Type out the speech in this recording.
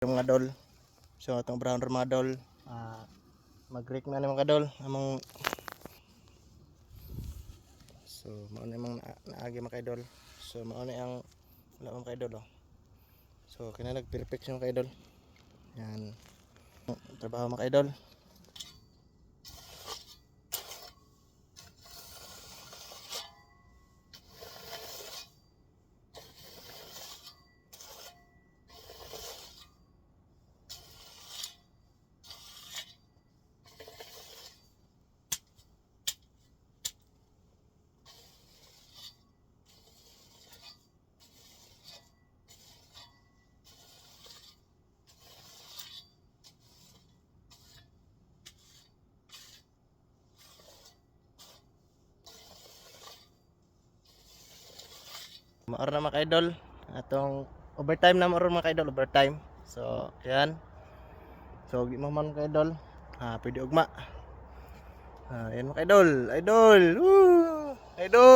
Yung mga dol. So itong brown mga dol, mag-break na mga dol among. So mao na yung naagi mga idol. So mao na ang wala mga idol oh. So kinalag perfect siya mga idol. Yan. Trabaho mga idol. Maor na mga idol atong overtime na maor mga idol, overtime. So yan. So gi man mga idol, pwede ugma. Yan mga idol, idol. Woo! Idol.